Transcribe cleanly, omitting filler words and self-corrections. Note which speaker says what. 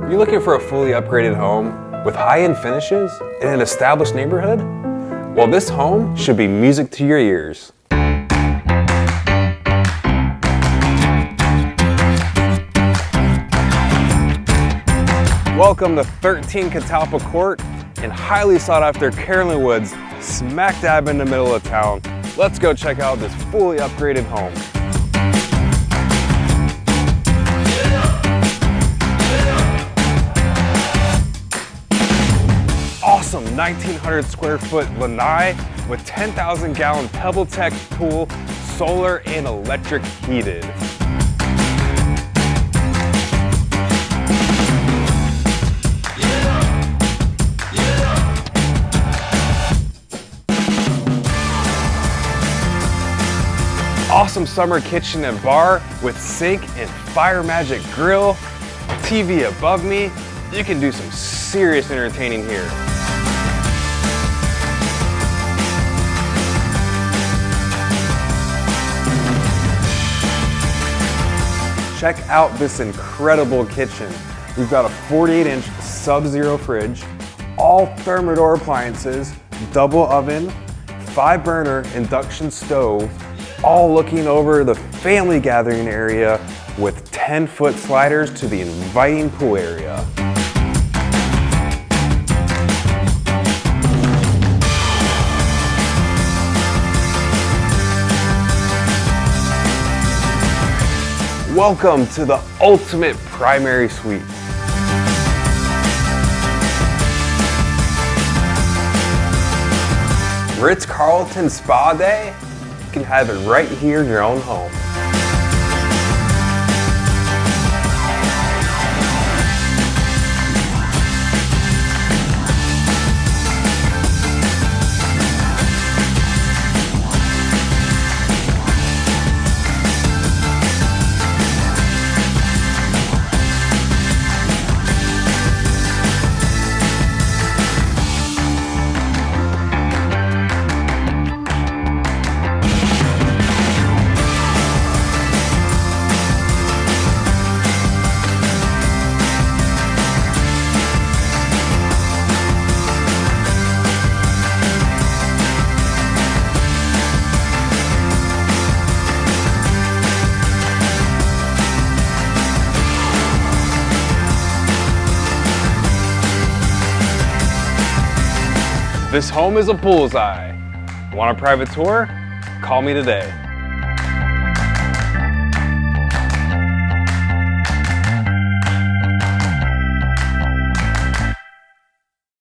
Speaker 1: You looking for a fully upgraded home with high-end finishes in an established neighborhood? Well, this home should be music to your ears. Welcome to 13 Catalpa Court in highly sought after Carillon Woods, smack dab in the middle of town. Let's go check out this fully upgraded home. Awesome 1,900 square foot lanai with 10,000 gallon PebbleTech pool, solar and electric heated. Awesome summer kitchen and bar with sink and Fire Magic grill, TV above me. You can do some serious entertaining here. Check out this incredible kitchen. We've got a 48-inch Sub-Zero fridge, all Thermador appliances, double oven, 5-burner induction stove, all looking over the family gathering area with 10-foot sliders to the inviting pool area. Welcome to the ultimate primary suite. Ritz-Carlton Spa Day? You can have it right here in your own home. This home is a bullseye. Want a private tour? Call me today.